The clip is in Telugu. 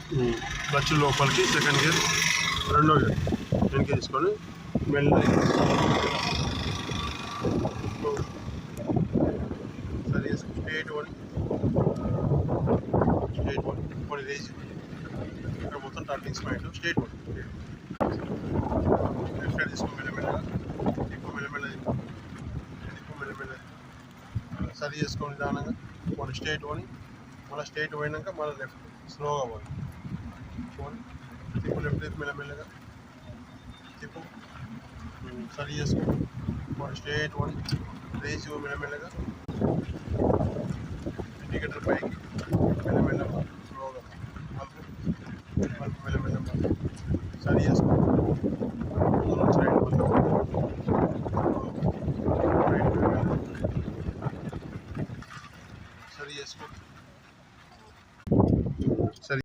క్లచ్ లోపలికి సెకండ్ గేర్ రెండో గేర్ వెనక్కి తీసుకొని మెల్లగా సరే స్ట్రేట్ వన్ కొన్ని రేసి ఇక్కడ మొత్తం turnings mind straight one left side తీసుకొని మెల్లమెల్లగా మెల్లమెల్లగా సరి చేసుకొని నిదానంగా మళ్ళీ స్ట్రేట్ పోని మళ్ళీ స్ట్రేట్ పోయినాక మళ్ళీ లెఫ్ట్ స్లోగా పోయి తిప్పు లెఫ్ట్ తిప్పు మెల్లమెల్లగా తిప్పు సరి చేసుకో మళ్ళీ స్ట్రేట్ పోని రేసి మెల్లమెల్లగా ఇండికేటర్ పైకి మెల్లమెల్లగా స్లోగా మలుపు మెల్లమెల్లగా సరి చేసుకో